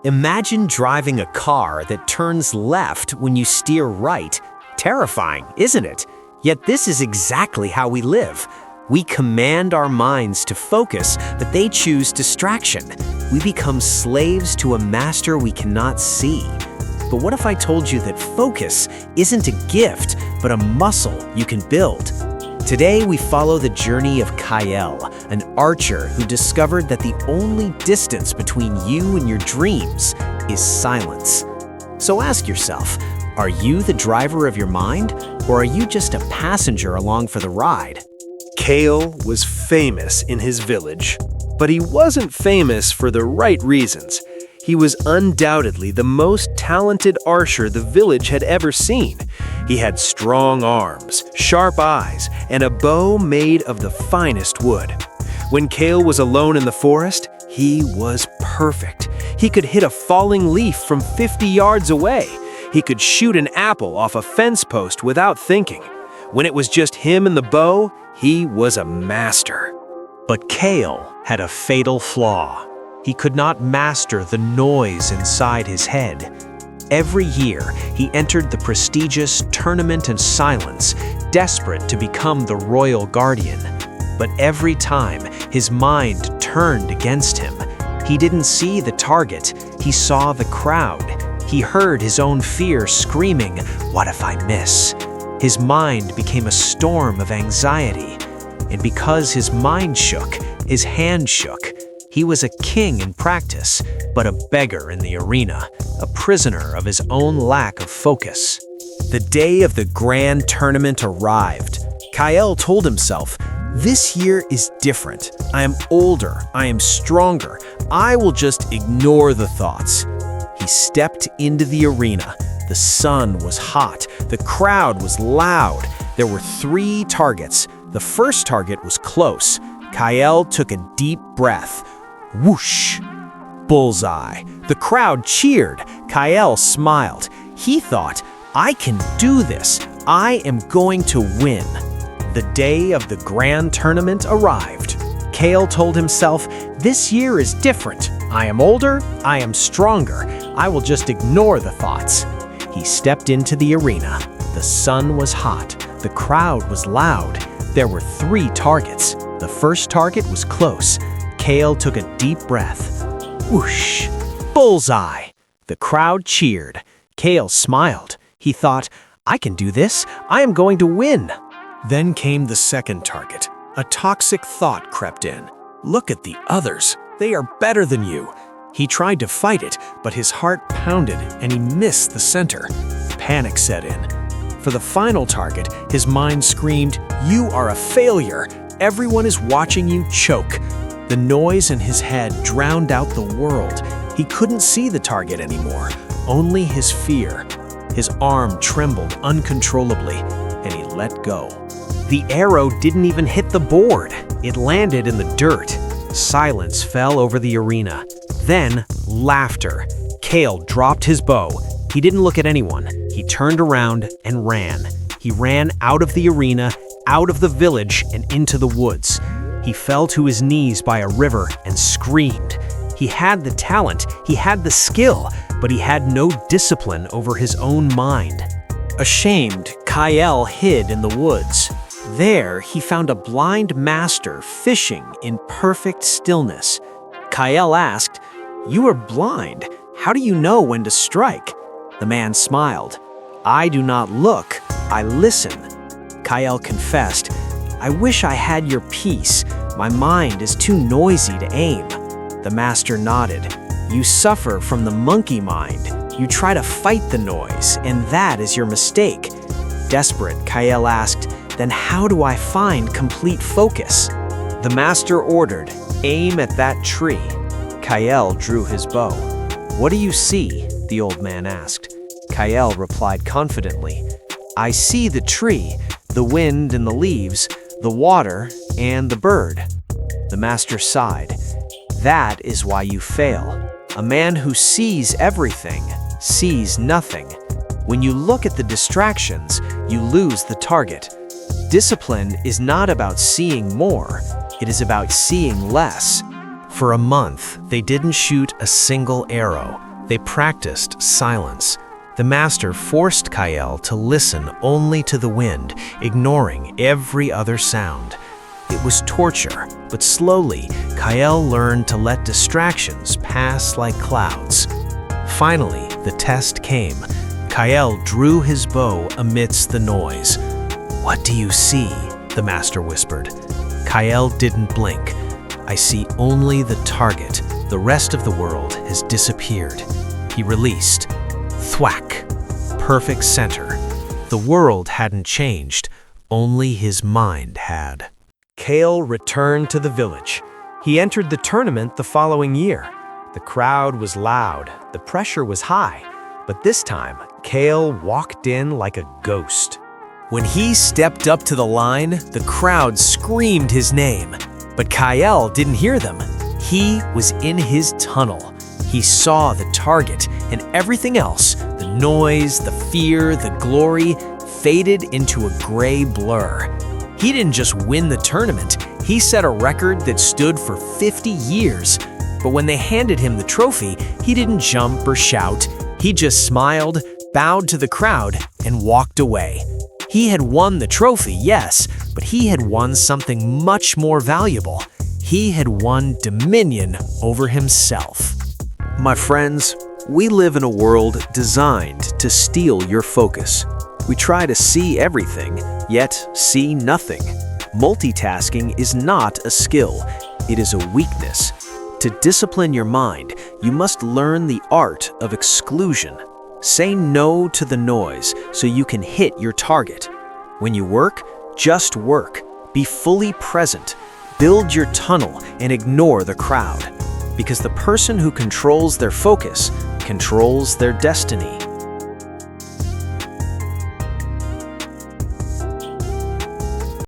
Imagine driving a car that turns left when you steer right. Terrifying, isn't it? Yet this is exactly how we live. We command our minds to focus, but they choose distraction. We become slaves to a master we cannot see. But what if I told you that focus isn't a gift, but a muscle you can build? Today, we follow the journey of Kyle, an archer who discovered that the only distance between you and your dreams is silence. So ask yourself, are you the driver of your mind, or are you just a passenger along for the ride? Kale was famous in his village, but he wasn't famous for the right reasons. He was undoubtedly the most talented archer the village had ever seen. He had strong arms, sharp eyes, and a bow made of the finest wood. When Kale was alone in the forest, he was perfect. He could hit a falling leaf from 50 yards away. He could shoot an apple off a fence post without thinking. When it was just him and the bow, he was a master. But Kale had a fatal flaw. He could not master the noise inside his head. Every year, he entered the prestigious Tournament in Silence, desperate to become the royal guardian. But every time, his mind turned against him. He didn't see the target, he saw the crowd. He heard his own fear screaming, "What if I miss?" His mind became a storm of anxiety. And because his mind shook, his hand shook. He was a king in practice, but a beggar in the arena, a prisoner of his own lack of focus. The day of the grand tournament arrived. Kyle told himself, "This year is different. I am older, I am stronger. I will just ignore the thoughts." He stepped into the arena. The sun was hot, the crowd was loud. There were 3 targets. The first target was close. Kyle took a deep breath. Whoosh! Bullseye. The crowd cheered. Kyle smiled. He thought, "I can do this. I am going to win." The day of the grand tournament arrived. Kale told himself, "This year is different. I am older, I am stronger. I will just ignore the thoughts." He stepped into the arena. The sun was hot. The crowd was loud. There were 3 targets. The first target was close. Kale took a deep breath. Whoosh! Bullseye! The crowd cheered. Kale smiled. He thought, "I can do this. I am going to win." Then came the second target. A toxic thought crept in. "Look at the others. They are better than you." He tried to fight it, but his heart pounded and he missed the center. Panic set in. For the final target, his mind screamed, "You are a failure. Everyone is watching you choke." The noise in his head drowned out the world. He couldn't see the target anymore, only his fear. His arm trembled uncontrollably, and he let go. The arrow didn't even hit the board. It landed in the dirt. Silence fell over the arena. Then, laughter. Kale dropped his bow. He didn't look at anyone. He turned around and ran. He ran out of the arena, out of the village, and into the woods. He fell to his knees by a river and screamed. He had the talent, he had the skill, but he had no discipline over his own mind. Ashamed, Kyle hid in the woods. There, he found a blind master fishing in perfect stillness. Kyle asked, "You are blind. How do you know when to strike?" The man smiled. "I do not look, I listen." Kyle confessed, "I wish I had your peace. My mind is too noisy to aim." The master nodded. "You suffer from the monkey mind. You try to fight the noise, and that is your mistake." Desperate, Kyle asked, "Then how do I find complete focus?" The master ordered, "Aim at that tree." Kyle drew his bow. "What do you see?" the old man asked. Kyle replied confidently, "I see the tree, the wind and the leaves, the water, and the bird." The master sighed. "That is why you fail. A man who sees everything sees nothing. When you look at the distractions, you lose the target. Discipline is not about seeing more, it is about seeing less." For a month, they didn't shoot a single arrow. They practiced silence. The master forced Kael to listen only to the wind, ignoring every other sound. It was torture, but slowly, Kael learned to let distractions pass like clouds. Finally, the test came. Kael drew his bow amidst the noise. "What do you see?" the master whispered. Kael didn't blink. "I see only the target. The rest of the world has disappeared." He released. Thwack! Perfect center. The world hadn't changed, only his mind had. Kael returned to the village. He entered the tournament the following year. The crowd was loud, the pressure was high, but this time, Kael walked in like a ghost. When he stepped up to the line, the crowd screamed his name. But Kael didn't hear them. He was in his tunnel. He saw the target, and everything else, the noise, the fear, the glory, faded into a gray blur. He didn't just win the tournament, he set a record that stood for 50 years. But when they handed him the trophy, he didn't jump or shout. He just smiled, bowed to the crowd, and walked away. He had won the trophy, yes, but he had won something much more valuable. He had won dominion over himself. My friends, we live in a world designed to steal your focus. We try to see everything, yet see nothing. Multitasking is not a skill, it is a weakness. To discipline your mind, you must learn the art of exclusion. Say no to the noise so you can hit your target. When you work, just work. Be fully present. Build your tunnel and ignore the crowd. Because the person who controls their focus controls their destiny.